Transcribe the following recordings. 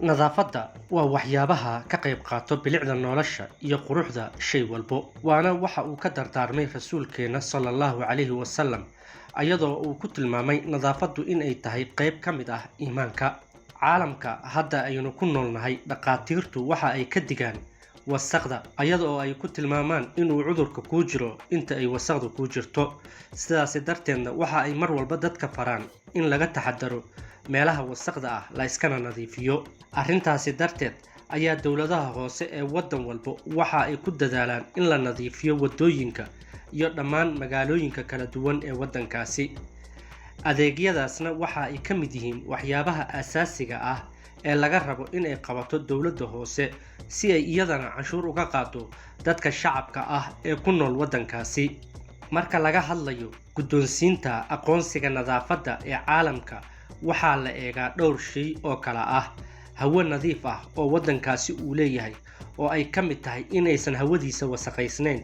nadaafadda waa waxyaabaha ka qayb qaato bilicda nolosha iyo quruxda shay walbo waana waxa uu ka dardaarmay rasuulkeena sallallahu calayhi wasallam ayadoo uu ku tilmaamay nadaafaddu in ay tahay qayb ka mid ah iimaanka caalamka hadda aynu ku noolnahay dhaqaatiirtu waxa ay ka digaan wasaqda ayadoo ay ku tilmaamaan inuu cudurka ku jiro inta ay wasaqdu ku jirto sidaas darteedna waxa ay mar walba dadka faraan in laga taxadaro meelaha wasaqda ah la iskana nadiifiyo arrintaasi darteed ayaa dawladaha hoose ee waddan walba waxa ay ku dadaalaan in la nadiifiyo wadooyinka iyo dhammaan magaalooyinka kala duwan ee waddankaasi adeegyadaasna waxa ay ka mid yihiin waxyaabaha aasaasiga ah ee laga rabo in ay qabato dawladda hoose si ay iyadana canshuur uga qaado dadka shacabka ah ee ku nool waddankaasi marka laga hadlayo guddoonsiinta aqoonsiga nadaafadda ee caalamka waxaa la eegaa dhowr shay oo kala ah hawo nadiif ah oo waddankaasi uu leeyahay oo ay ka mid tahay inaysan hawadiisa wasaqaysnayn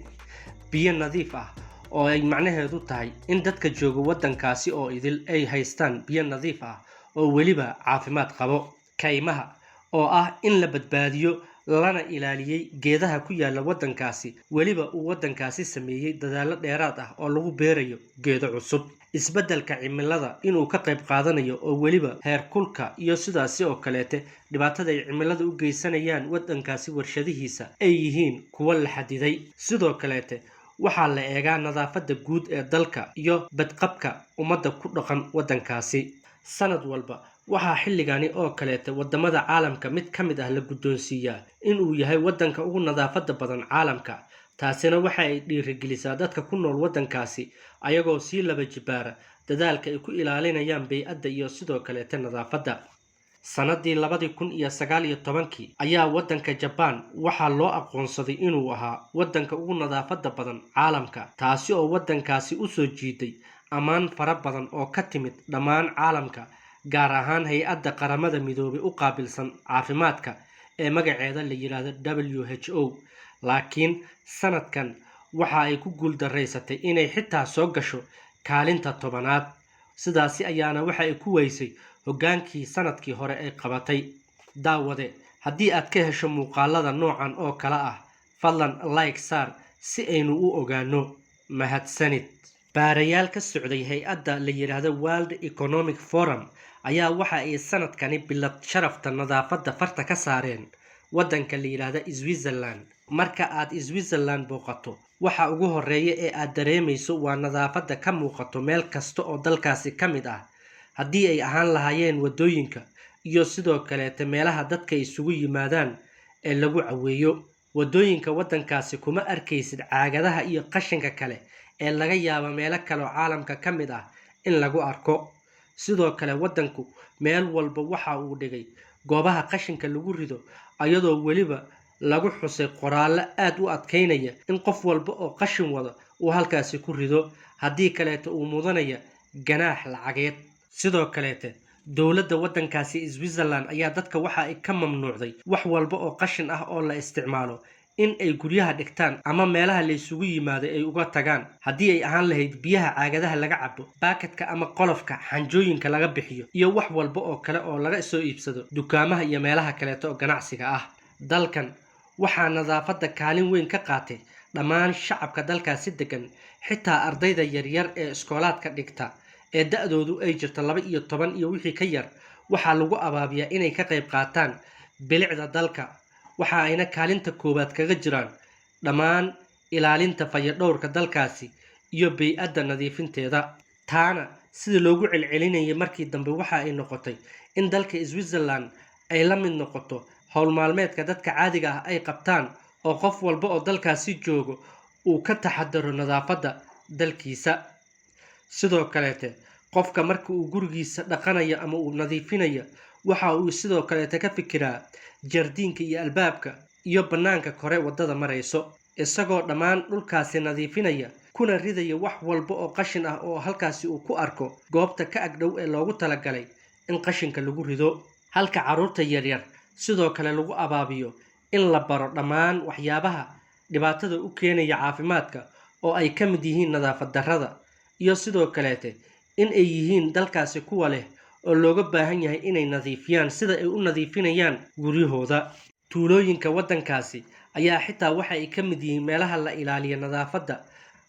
biyo nadiif ah oo ay macnaheedu tahay in dadka jooga waddankaasi oo idil ay haystaan biyo nadiif ah oo weliba caafimaad qabo kaymaha oo ah in la badbaadiyo lana ilaaliyay geedaha ku yaala waddankaasi weliba uu waddankaasi sameeyay dadaalo dheeraad ah oo lagu beerayo geedo cusub isbeddelka cimilada inuu ka qayb qaadanayo oo weliba heerkulka iyo sidaas oo kaleete dhibaatada ay cimilada u geysanayaan waddankaasi warshadihiisa ay yihiin kuwa la xadiday sidoo kaleete waxaa la eegaa nadaafadda guud ee dalka iyo badqabka ummadda ku dhaqan waddankaasi sanad walba waxaa xilligani oo kaleete wadamada caalamka mid ka mid ah la guddoonsiiyaa inuu yahay waddanka ugu nadaafadda badan caalamka taasina waxa ay dhiirigelisaa dadka ku nool waddankaasi ayagoo sii laba jibaara dadaalka ay ku ilaalinayaan bay'adda iyo sidoo kaleete nadaafadda sanadii 2019 ayaa waddanka Japan waxaa loo aqoonsaday inuu ahaa waddanka ugu nadaafadda badan caalamka taasi oo waddankaasi u soo jiiday ammaan fara badan oo ka timid dhammaan caalamka gaar ahaan hay-adda qaramada midoobay u qaabilsan caafimaadka ee magaceeda la yiraahdo WHO laakiin sanadkan waxa ay ku guuldareysatay inay xitaa soo gasho kaalinta 10aad sidaasi ayaana waxa ay ku weysay hogaankii sanadkii hore ay qabatay daawade haddii aad ka hesho muuqaalada noocan oo kala ah fadlan like saar si aynu u ogaano mahadsanid baarayaal ka socday hay-adda la yiraahdo World Economic Forum ayaa waxa ay sanadkani bilad sharafta nadaafadda farta ka saareen waddanka la yiraahdo Switzerland marka aad Switzerland booqato waxa ugu horeeya ee aad dareemayso waa nadaafadda ka muuqato meel kasta oo dalkaasi ka mid ah haddii ay ahaan lahaayeen wadooyinka iyo sidoo kaleete meelaha dadka isugu yimaadaan ee lagu caweeyo wadooyinka waddankaasi kuma arkaysid caagadaha iyo qashinka kale ee laga yaabo meelo kale oo caalamka ka mid ah in lagu arko sidoo kale waddanku meel walba waxa uu dhigay goobaha qashinka lagu rido ayadoo weliba lagu xusay qoraallo aad u adkeynaya in qof walba oo qashin wada uu halkaasi ku rido haddii kaleete uu mudanaya ganaax lacageed sidoo kaleete dawladda waddankaasi Switzerland ayaa dadka waxa ay ka mamnuucday wax walba oo qashin ah oo la isticmaalo in ay guryaha dhigtaan ama meelaha la isugu yimaado ay uga tagaan haddii ay ahaan lahayd biyaha caagadaha laga cabo baakadka ama qolofka xanjooyinka laga bixiyo iyo wax walba oo kale oo laga soo iibsado dukaamaha iyo meelaha kaleeto oo ganacsiga ah dalkan waxaa nadaafadda kaalin weyn ka qaatay dhammaan shacabka dalkaasi degan xitaa ardayda yaryar ee iskoolaadka dhigta ee da'doodu ay jirto 12 iyo wixii ka yar waxaa lagu abaabiyaa inay ka qayb qaataan bilicda dalka waxa ayna kaalinta koobaad kaga jiraan dhammaan ilaalinta fayadhowrka dalkaasi iyo bay'adda nadiifinteeda taana sida loogu celcelinayay markii dambe waxa ay noqotay in dalka Switzerland ay la mid noqoto hawl maalmeedka dadka caadiga ah ay qabtaan oo qof walba oo dalkaasi joogo uu ka taxadaro nadaafadda dalkiisa sidoo kaleete qofka marka uu gurigiisa dhaqanayo ama uu nadiifinayo waxa uu sidoo kaleete ka fikiraa jardiinka iyo albaabka iyo banaanka kore wadada marayso isagoo dhammaan dhulkaasi nadiifinaya kuna ridaya wax walba oo qashin ah oo halkaasi uu ku arko goobta ka agdhow ee loogu talagalay in qashinka lagu rido halka caruurta yaryar sidoo kale lagu abaabiyo in la baro dhammaan waxyaabaha dhibaatada u keenaya caafimaadka oo ay ka mid yihiin nadaafad darrada iyo sidoo kaleete in ay yihiin dalkaasi kuwa leh oo looga baahan yahay inay nadiifiyaan sida ay u nadiifinayaan guryahooda. Tuulooyinka waddankaasi ayaa xitaa waxa ay ka mid yihiin meelaha la ilaaliyo nadaafadda.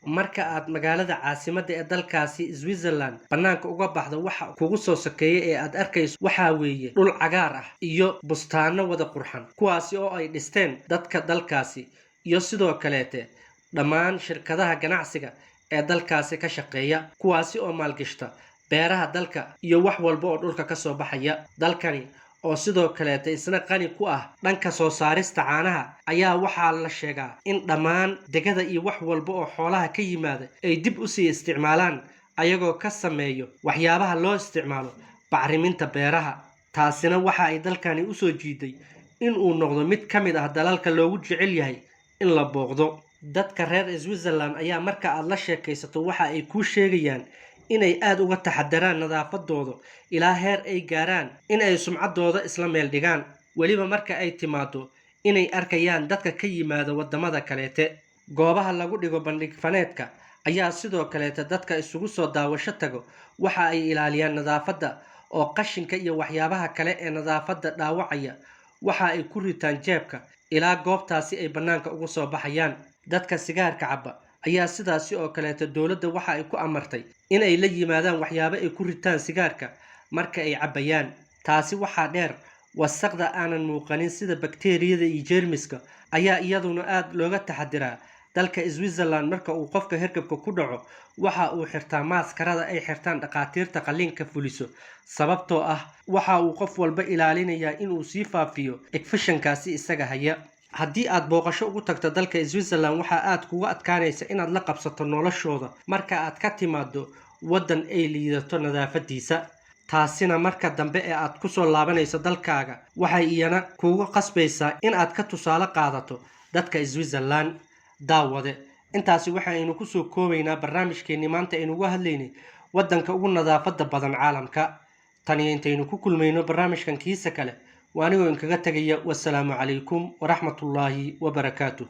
Marka aad magaalada caasimadda ee dalkaasi Switzerland bannaanka uga baxdo, waxa kugu soo sokeeya ee aad arkayso waxaa weeye dhul cagaar ah iyo bustaano wada qurxan, kuwaasi oo ay dhisteen dadka dalkaasi iyo sidoo kaleete dhammaan shirkadaha ganacsiga ee dalkaasi ka shaqeeya, kuwaasi oo maalgashta beeraha dalka iyo wax walba oo dhulka ka soo baxaya. Dalkani oo sidoo kaleete isna qani ku ah dhanka soo saarista caanaha ayaa waxaa la sheegaa in dhammaan degada iyo wax walba oo xoolaha ka yimaada ay dib u sii isticmaalaan ayagoo ka sameeyo waxyaabaha loo isticmaalo bacriminta beeraha. Taasina waxa ay dalkani u soo jiiday in uu noqdo mid ka mid ah dalalka loogu jecel yahay in la booqdo. Dadka reer Switzerland ayaa marka aad la sheekaysato waxa ay kuu sheegayaan inay aad uga taxadaraan nadaafadooda ilaa heer ay gaaraan in ay sumcaddooda isla meel dhigaan, weliba marka ay timaado inay arkayaan dadka ka yimaada waddamada kaleete. Goobaha lagu dhigo bandhig faneedka ayaa sidoo kaleete dadka isugu soo daawasho tago waxa ay ilaaliyaan nadaafadda, oo qashinka iyo waxyaabaha kale ee nadaafadda dhaawacaya waxa ay ku ritaan jeebka ilaa goobtaasi ay bannaanka uga soo baxayaan. Dadka sigaarka cabba ayaa sidaasi oo kaleete dowladda waxa ay ku amartay inay la yimaadaan waxyaabo ay ku ritaan sigaarka marka ay cabbayaan. Taasi waxaa dheer, wasakhda aanan muuqanin sida bakteeriyada iyo jeermiska ayaa iyaduna aad looga taxadiraa. Dalka Switzerland marka uu qofka hergabka ku dhaco waxa uu xirtaa maaskarada ay xirtaan dhaqaatiirta qalliinka fuliso, sababtoo ah waxa uu qof walba ilaalinayaa inuu sii faafiyo infekshankaasi isaga haya. Haddii aad booqasho ugu tagto dalka Switzerland, waxa aad kuga adkaanaysa inaad la qabsato noloshooda marka aad ka timaado waddan ay liidato nadaafadiisa. Taasina marka dambe ee aad ku soo laabanayso dalkaaga waxay iyana kugu qasbaysaa in aad ka tusaale qaadato dadka Switzerland. Daawade, intaasi waxaynu ku soo koobaynaa barnaamijkeennii maanta aynu uga hadlaynay waddanka ugu nadaafadda badan caalamka. Tani intaynu ku kulmayno barnaamijkan kiisa kale, waa anigoo inkaga tegaya. Wassalaamu calaykum waraxmatullaahi wabarakaatuh.